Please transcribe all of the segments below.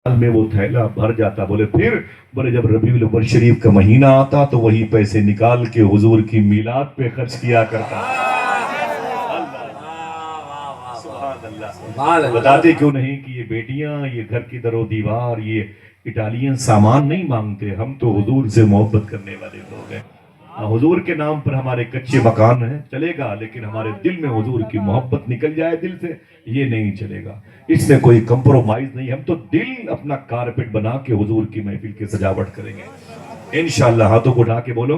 में वो थैला भर जाता। बोले फिर, बोले जब रबीउल अव्वल शरीफ का महीना आता तो वही पैसे निकाल के हुजूर की मिलाद पे खर्च किया करता। बताते क्यों नहीं कि ये बेटियां, ये घर की दरो दीवार, ये इटालियन सामान नहीं मांगते, हम तो हुजूर से मोहब्बत करने वाले लोग हैं। हुजूर के नाम पर हमारे कच्चे मकान हैं चलेगा, लेकिन हमारे दिल में हुजूर की मोहब्बत निकल जाए दिल से, ये नहीं चलेगा। इसमें कोई कंप्रोमाइज नहीं। हम तो दिल अपना कारपेट बना के हुजूर की महफिल की सजावट करेंगे इंशाअल्लाह। हाथों को उठा के बोलो,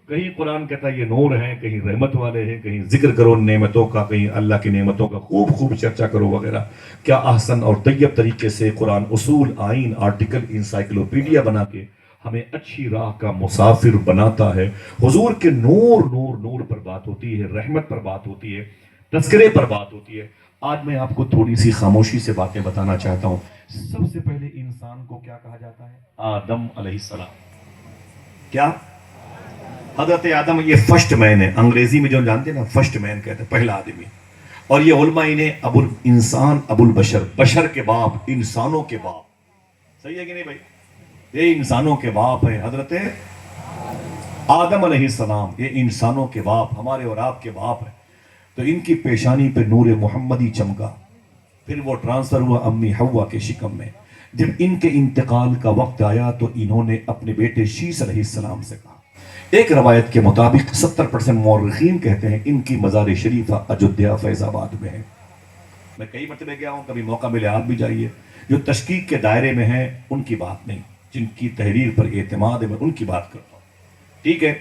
कहीं कुरान कहता है ये नूर हैं, कहीं रहमत वाले हैं, कहीं जिक्र करो नेमतों का, कहीं अल्लाह की नेमतों का खूब खूब चर्चा करो वगैरह। क्या ahsan और तैयब तरीके से कुरान उसूल, आइन, आर्टिकल, इंसाइक्लोपीडिया बना के हमें अच्छी राह का मुसाफिर बनाता है। हुजूर के नूर नूर नूर पर बात होती है, रहमत पर बात होती है, तज़किरे पर बात होती है। आज मैं आपको थोड़ी सी खामोशी से बातें बताना चाहता हूँ। सबसे पहले इंसान को क्या कहा जाता है? आदम अलैहिस्सलाम। क्या? हजरत आदम, ये फर्स्ट मैन है। अंग्रेजी में जो जानते हैं ना, फर्स्ट मैन कहते हैं, पहला आदमी। और ये उलमा इन्हें अबुल इंसान, अबुल बशर, बशर के बाप, इंसानों के बाप। सही है कि नहीं भाई? ये इंसानों के बाप है हजरत आदम अलैहिस्सलाम। ये इंसानों के बाप, हमारे और आपके बाप है। तो इनकी पेशानी पे नूर मोहम्मदी चमका। फिर वो ट्रांसफर हुआ अम्मी हव्वा के शिकम में। जब इनके इंतकाल का वक्त आया तो इन्होंने अपने बेटे शीस अलैहिस्सलाम से कहा। एक रवायत के मुताबिक 70% मौरखीन कहते हैं इनकी मज़ार शरीफा अयोध्या फैजाबाद में है। मैं कई मरतबे गया हूँ, कभी मौका मिले आप भी जाइए। जो तशकीक के दायरे में है उनकी बात नहीं, जिनकी तहरीर पर एतमाद है मैं उनकी बात करता हूँ, ठीक है।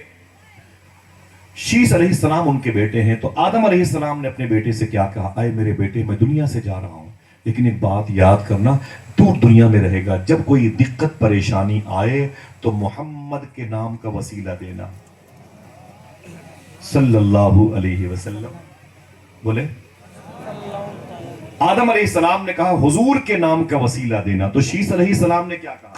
शीस अलैहिस्सलाम उनके बेटे हैं। तो आदम अलैहिस्सलाम ने अपने बेटे से क्या कहा? आए मेरे बेटे, मैं दुनिया से जा रहा हूं, लेकिन एक बात याद करना, तू दुनिया में रहेगा। जब कोई दिक्कत परेशानी आए तो मोहम्मद के नाम का वसीला देना, सल्लल्लाहु अलैहि वसल्लम। बोले आदम अलैहिस्सलाम ने कहा हुजूर के नाम का वसीला देना। तो शीस अलैहिस्सलाम ने क्या कहा?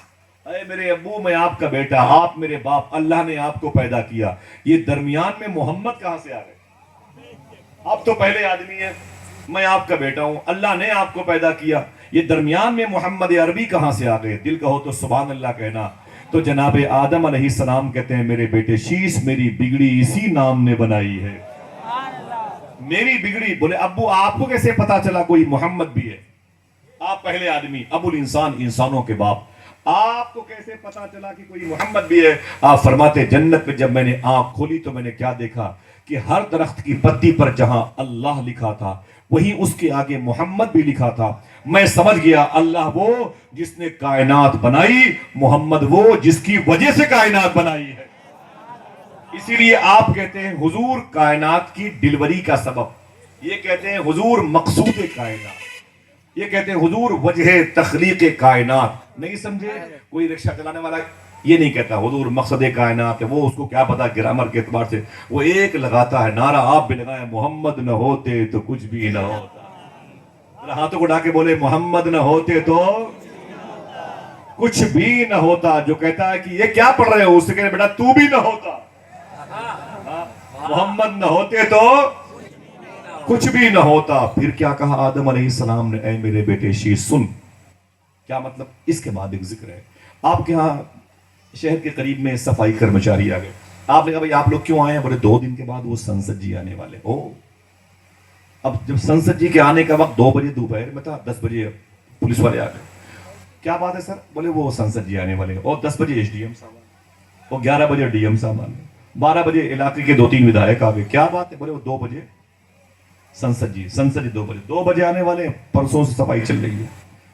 अरे मेरे अब्बू, मैं आपका बेटा, आप मेरे बाप, अल्लाह ने आपको पैदा किया, ये दरमियान में मोहम्मद कहां से आ गए? आप तो पहले आदमी हैं, मैं आपका बेटा हूं, अल्लाह ने आपको पैदा किया, ये दरमियान में मोहम्मद अरबी कहां से आ गए? दिल कहो तो सुभान अल्लाह कहना। तो जनाब आदम अलैहिस्सलाम कहते हैं मेरे बेटे शीस, मेरी बिगड़ी इसी नाम ने बनाई है, मेरी बिगड़ी। बोले अब्बू, आपको कैसे पता चला कोई मोहम्मद भी है? आप पहले आदमी, अबुल इंसान, इंसानों के बाप, आपको कैसे पता चला कि कोई मोहम्मद भी है? आप फरमाते जन्नत में जब मैंने आंख खोली तो मैंने क्या देखा कि हर दरख्त की पत्ती पर जहां अल्लाह लिखा था वहीं उसके आगे मोहम्मद भी लिखा था। मैं समझ गया अल्लाह वो जिसने कायनात बनाई, मोहम्मद वो जिसकी वजह से कायनात बनाई है। इसीलिए आप कहते हैं हुजूर कायनात की डिलीवरी का सबब, ये कहते हैं हुजूर मकसूद कायनात, ये कहते हैं हुजूर वजह तखलीक कायनात। नहीं समझे? कोई रिक्शा चलाने वाला ये नहीं कहता हुजूर मकसद कायनात है, वो उसको क्या पता ग्रामर के एतबार से, वो एक लगाता है नारा, आप भी लगाए, मोहम्मद न होते तो कुछ भी न होता। हाथों को डाके बोले मोहम्मद न होते तो कुछ भी न होता। जो कहता है कि ये क्या पढ़ रहे हो, उससे कहते बेटा तू भी न होता, मोहम्मद न होते तो कुछ भी न होता। फिर क्या कहा आदम अलैहिस्सलाम ने? ऐ मेरे बेटे शीस सुन। क्या मतलब? इसके बाद एक जिक्र है। आपके यहाँ शहर के करीब में सफाई कर्मचारी आ गए। आपने कहा भाई आप लोग क्यों आए हैं? बोले 2 दिन के बाद वो संसद जी आने वाले। ओ, अब जब संसद जी के आने का वक्त 2 बजे दोपहर में था, 10 बजे पुलिस वाले आ गए। क्या बात है सर? बोले वो संसद जी आने वाले। और 10 बजे एसडीएम साहब, और 11 बजे डीएम साहब आ गए, 12 बजे इलाके के 2-3 विधायक आ गए। क्या बात है? बोले वो 2 बजे संसद जी 2 बजे आने वाले। परसों से सफाई चल रही है।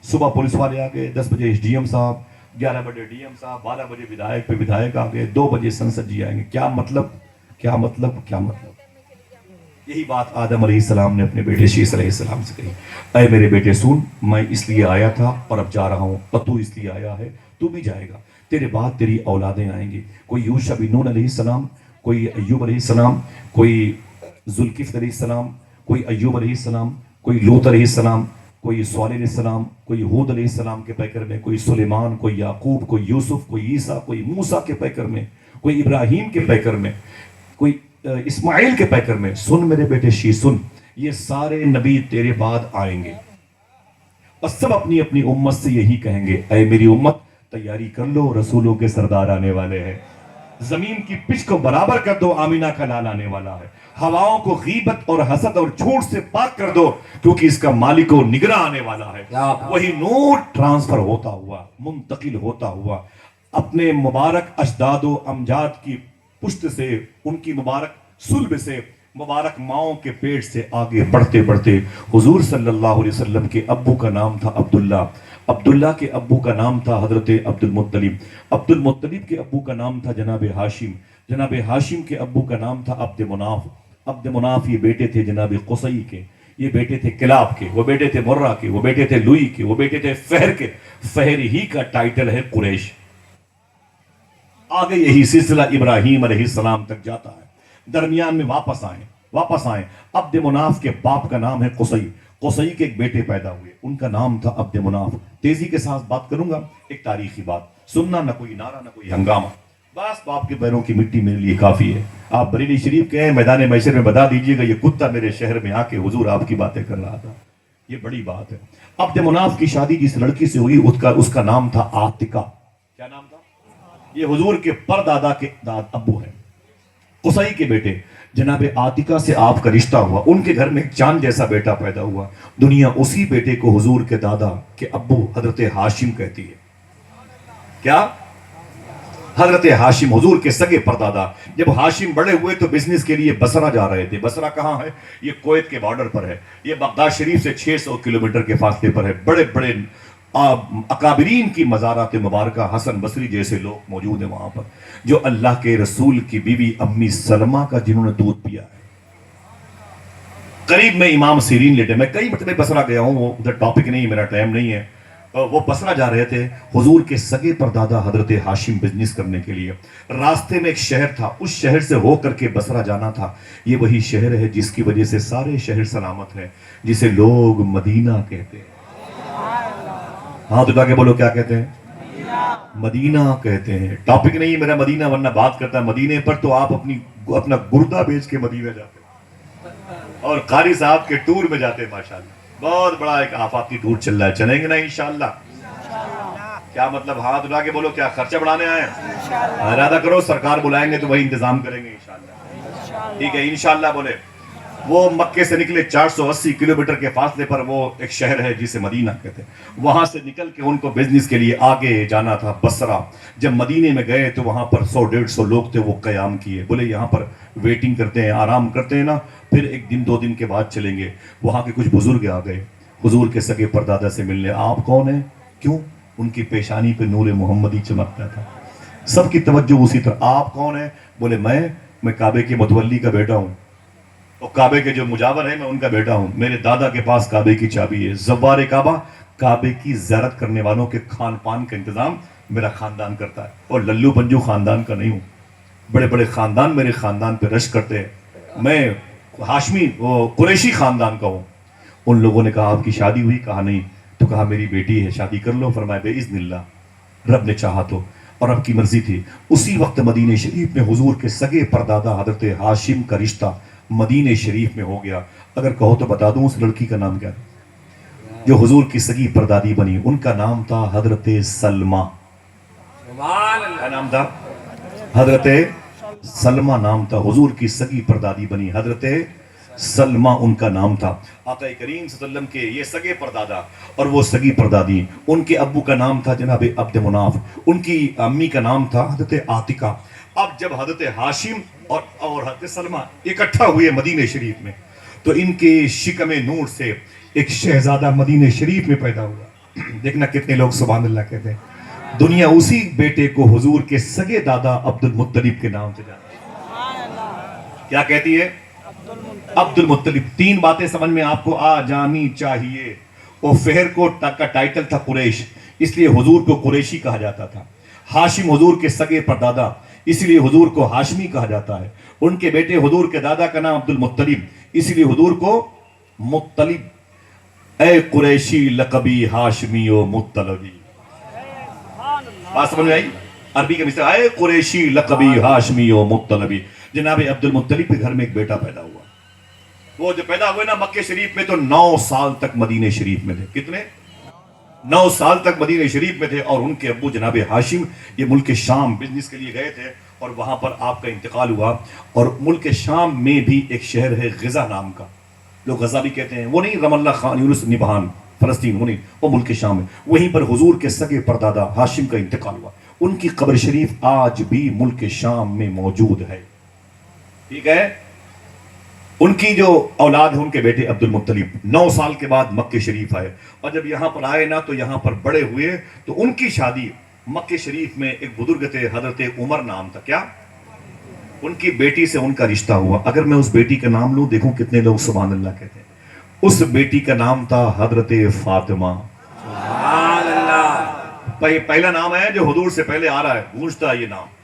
सुबह पुलिस वाले आ गए, 10 बजे एसडीएम साहब, 11 बजे डीएम साहब, 12 बजे विधायक पे विधायक आ गए, 2 बजे संसद जी आएंगे। क्या मतलब? क्या मतलब? क्या मतलब? यही बात आदम अलैहिस्सलाम ने अपने बेटे शीस अलैहिस्सलाम से कही। अरे मेरे बेटे सुन, मैं इसलिए आया था और अब जा रहा हूँ, और तू इसलिए आया है, तू भी जाएगा। तेरे बाद तेरी औलादें आएंगी। कोई यूशा बिन नून अलैहिस्सलाम, कोई अय्यूब अलैहिस्सलाम, कोई जुल्किफ्ल अलैहिस्सलाम, कोई अय्यूब अलैहिस्सलाम, कोई लूत अलैहिस्सलाम, कोई स्वालिह अलैहिस्सलाम, कोई हूद अलैहिस्सलाम के पैकर में, कोई सुलेमान, कोई याकूब, कोई यूसुफ, कोई ईसा, कोई मूसा के पैकर में, कोई इब्राहिम के पैकर में, कोई इस्माइल के पैकर में। सुन मेरे बेटे शी सुन, ये सारे नबी तेरे बाद आएंगे। اور سب اپنی اپنی امت سے یہی کہیں گے، اے میری امت تیاری کر لو، رسولوں کے سردار آنے والے ہیں، زمین کی پچ کو برابر کر دو، آمینہ کا لال آنے والا ہے، ہواؤں کو غیبت اور حسد اور جھوٹ سے پاک کر دو، کیونکہ اس کا مالک و نگراں آنے والا ہے۔ وہی نور ٹرانسفر ہوتا ہوا، منتقل ہوتا ہوا اپنے مبارک اجداد و امجاد کی پشت سے، ان کی مبارک صلب سے، مبارک ماؤں کے پیٹ سے آگے بڑھتے بڑھتے حضور صلی اللہ علیہ وسلم کے ابو کا نام تھا عبداللہ، عبداللہ کے ابو کا نام تھا حضرت عبد المطلب، عبد المطلب کے ابو کا نام تھا جناب ہاشم، جناب ہاشم کے ابو کا نام تھا عبد مناف، عبد مناف یہ بیٹے تھے جناب قصی کے، یہ بیٹے تھے کلاب کے، وہ بیٹے تھے مرہ کے، وہ بیٹے تھے لوئی کے، وہ بیٹے تھے فہر کے، فہر ہی کا ٹائٹل ہے قریش۔ آگے یہی سلسلہ ابراہیم علیہ السلام تک جاتا ہے، درمیان میں واپس آئیں عبد مناف کے باپ کا نام ہے قصی، قصی کے ایک بیٹے پیدا ہوئے، ان کا نام تھا عبد مناف۔ تیزی کے ساتھ بات کروں گا، ایک تاریخی بات سننا، نہ کوئی نعرہ نہ کوئی ہنگامہ، بس باپ کے پیروں کی مٹی میرے لیے کافی ہے۔ آپ بریلی شریف کے ہیں، میدان محشر میں بتا دیجئے گا یہ کتا میرے شہر میں آ کے حضور آپ کی باتیں کر رہا تھا، یہ بڑی بات ہے۔ عبد مناف کی شادی جس لڑکی سے ہوئی اس کا نام تھا عاتقہ، کیا نام تھا؟ یہ حضور کے پردادا کے ابو ہیں، قصی کے بیٹے جناب عاتقہ سے آپ کا رشتہ ہوا، ان کے گھر میں ایک چاند جیسا بیٹا پیدا ہوا، دنیا اسی بیٹے کو حضور کے دادا کے ابو حضرت ہاشم کہتی ہے۔ کیا؟ حضرت ہاشم، حضور کے سگے پردادا۔ جب ہاشم بڑے ہوئے تو بزنس کے لیے بصرہ جا رہے تھے۔ بصرہ کہاں ہے؟ یہ کویت کے بارڈر پر ہے، یہ بغداد شریف سے 600 کلومیٹر کے فاصلے پر ہے۔ بڑے بڑے اکابرین کی مزارات مبارکہ، حسن بصری جیسے لوگ موجود ہیں وہاں پر، جو اللہ کے رسول کی بیوی امی سلمہ کا جنہوں نے دودھ پیا ہے۔ قریب میں امام سیرین لیٹے، میں کئی مرتبہ بصرہ گیا ہوں، وہ ادھر ٹاپک نہیں، میرا ٹائم نہیں ہے۔ وہ بصرہ جا رہے تھے حضور کے سگے پردادا حضرت ہاشم بزنس کرنے کے لیے۔ راستے میں ایک شہر تھا، اس شہر سے ہو کر کے بصرہ جانا تھا۔ یہ وہی شہر ہے جس کی وجہ سے سارے شہر سلامت ہیں، جسے لوگ مدینہ کہتے ہیں۔ ہاں تو کے بولو، کیا کہتے ہیں؟ مدینہ کہتے ہیں۔ ٹاپک نہیں میرا مدینہ، ورنہ بات کرتا ہے مدینے پر تو آپ اپنا گردہ بیچ کے مدینہ جاتے ہیں، اور قاری صاحب کے ٹور میں جاتے ہیں۔ ماشاءاللہ بہت بڑا ایک آفاقی ٹور چل رہا ہے، چلیں گے نا انشاءاللہ؟ کیا مطلب؟ ہاتھ اٹھا کے بولو، کیا خرچہ بڑھانے آئے ہیں؟ ارادہ کرو، سرکار بلائیں گے تو وہی انتظام کریں گے انشاءاللہ۔ ٹھیک ہے انشاءاللہ بولے۔ وہ مکے سے نکلے 480 کلومیٹر کے فاصلے پر وہ ایک شہر ہے جسے مدینہ کہتے ہیں۔ وہاں سے نکل کے ان کو بزنس کے لیے آگے جانا تھا بصرہ۔ جب مدینے میں گئے تو وہاں پر 100-150 لوگ تھے، وہ قیام کیے، بولے یہاں پر ویٹنگ کرتے ہیں، آرام کرتے ہیں نا، پھر ایک دن 2 دن کے بعد چلیں گے۔ وہاں کے کچھ بزرگ آ گئے حضور کے سگے پردادا سے ملنے۔ آپ کون ہیں؟ کیوں؟ ان کی پیشانی پہ نور محمدی چمکتا تھا، سب کی توجہ اسی طرح۔ آپ کون ہیں؟ بولے میں کعبے کے متولی کا بیٹا ہوں، اور کعبے کے جو مجاور ہیں میں ان کا بیٹا ہوں، میرے دادا کے پاس کعبے کی چابی ہے، زوار کعبہ، کعبے کی زیارت کرنے والوں کے کھان پان کا انتظام میرا خاندان کرتا ہے، اور للو پنجو خاندان کا نہیں ہوں، بڑے بڑے خاندان میرے خاندان پہ رشک کرتے ہیں، میں ہاشمی قریشی خاندان کا ہوں۔ ان لوگوں نے کہا آپ کی شادی ہوئی؟ کہا نہیں۔ تو کہا میری بیٹی ہے، شادی کر لو۔ فرمایا بے اذن اللہ، رب نے چاہا تو، اور رب کی مرضی تھی۔ اسی وقت مدینہ شریف میں حضور کے سگے پردادا حضرت ہاشم کا رشتہ مدینہ شریف میں ہو گیا۔ اگر کہو تو بتا دوں اس لڑکی کا نام کیا تھا جو حضور کی سگی پردادی بنی؟ ان کا نام تھا حضرت سلمہ۔ کیا نام تھا؟ حضرت سلمہ نام تھا، حضور کی سگی پردادی بنی حضرت سلمہ ان کا نام تھا۔ آقا کریم صلی اللہ علیہ وسلم کے یہ سگے پردادا اور وہ سگی پردادی، ان کے ابو کا نام تھا جناب عبد مناف، ان کی امی کا نام تھا حضرت عاتقہ۔ اب جب حضرت ہاشم اور حضرت سلمہ اکٹھا ہوئے مدینہ شریف میں، تو ان کے شکم نور سے ایک شہزادہ مدینہ شریف میں پیدا ہوا۔ دیکھنا کتنے لوگ سبحان اللہ کہتے ہیں۔ دنیا اسی بیٹے کو حضور کے سگے دادا عبد المطلب کے نام سے جانتی ہے۔ کیا کہتی ہے؟ عبد المطلب۔ 3 باتیں سمجھ میں آپ کو آ جانی چاہیے۔ وہ فہر کو کا ٹائٹل تھا قریش، اس لیے حضور کو قریشی کہا جاتا تھا۔ ہاشم حضور کے سگے پردادا، اس لیے حضور کو ہاشمی کہا جاتا ہے۔ ان کے بیٹے حضور کے دادا کا نام عبد المطلب، اس لیے حضور کو مطلب۔ اے قریشی لقبی ہاشمی و مطلبی۔ بات سمجھ میں آئی؟ عربی کا مثال، اے قریشی لقبی ہاشمی و مطلبی۔ جناب عبد المطلب کے گھر میں ایک بیٹا پیدا ہوا۔ وہ جو پیدا ہوئے نا مکہ شریف میں، تو 9 سال تک مدینہ شریف میں تھے۔ کتنے؟ 9 साल तक मदीने शरीफ में थे और उनके अब्बू जनाब हाशिम ये मुल्क शाम बिजनेस के लिए गए थे और वहां पर आपका इंतकाल हुआ। और मुल्क शाम में भी एक शहर है ग़ज़ा नाम का, लोग गज़ा भी कहते हैं, वो नहीं रमल्ला खान यूनुस निबहान फलस्तीन, वो नहीं, वो मुल्क शाम है। वहीं पर हुजूर के सगे परदादा हाशिम का इंतकाल हुआ। उनकी कब्र शरीफ आज भी मुल्क शाम में मौजूद है। ठीक है, उनकी जो औलाद है उनके बेटे अब्दुल मुत्तलिब 9 साल के बाद मक्के शरीफ आए और जब यहाँ पर आए ना तो यहाँ पर बड़े हुए तो उनकी शादी मक्के शरीफ में एक बुजुर्ग थे हजरत उमर नाम था, क्या उनकी बेटी से उनका रिश्ता हुआ। अगर मैं उस बेटी का नाम लूं, देखूं कितने लोग सुभान अल्लाह कहते हैं। उस बेटी का नाम था हजरत फातिमा। सुभान अल्लाह। पहला नाम है जो हुजूर से पहले आ रहा है, गूंजता है ये नाम।